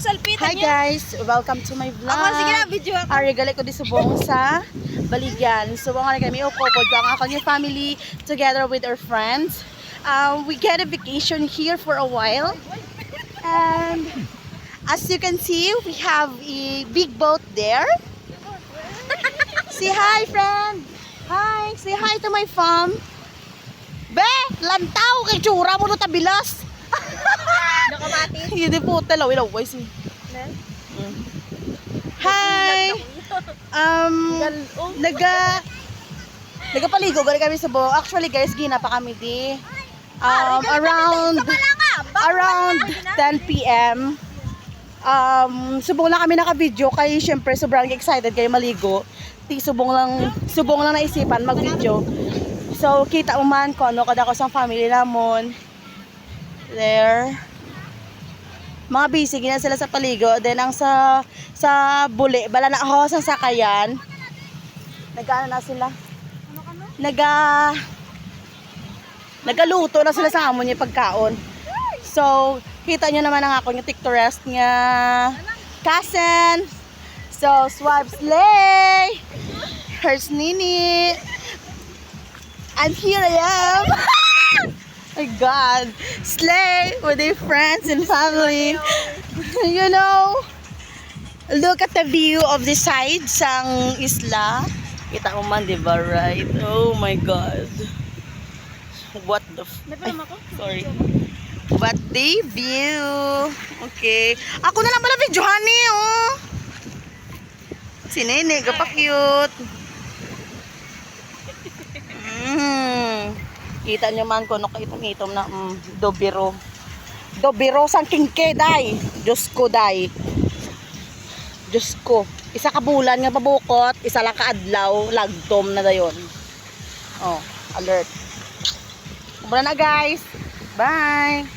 Hi guys, welcome to my vlog. Ako, sige na, video ako. Ari gali ko di subong sa Baligan. Subong nga kami ukopod ko ang akong family together with our friends. We get a vacation here for a while. And as you can see, we have a big boat there. Say hi, friend. Hi, say hi to my farm. Be, lantaw kay tsura mo no tabilas. Nakamati. Hindi po telaw ilaw boys. Hi. Nagapaligo gali kami sa buhok. Actually guys, gina pa kami di. Around 10 PM. Subong lang kami naka-video kay syempre sobrang excited kayo maligo. Subong lang naisipan mag-video. So kita mo man ko ano kada ko sa family namon. There. Mga busy gina sila sa paligo. Then ang sa buli, bala na ako sa sakayan. Nag-ano na sila? Nagaluto na sila sa amon yung pagkaon. So, kita nyo naman ang ako yung TikTok nga cousin. So, swab slay. Here's Nini. And here I am. My God, slay with their friends and family. You know, look at the view of the side sang isla. Kita mo man, diba, right? Oh my God. What the sorry. What the view. Okay. Ako na lang pala videohan ni, oh. Si Nene, gapa-cute. Kita nyo man ko no kaitom-itom na dobiro. Dobiro sang kingke day. Diyos ko day. Diyos ko. Isa ka bulan nga pabukot, isa lang ka adlaw, lagtom na dayon. Oh, alert. Muna na guys. Bye.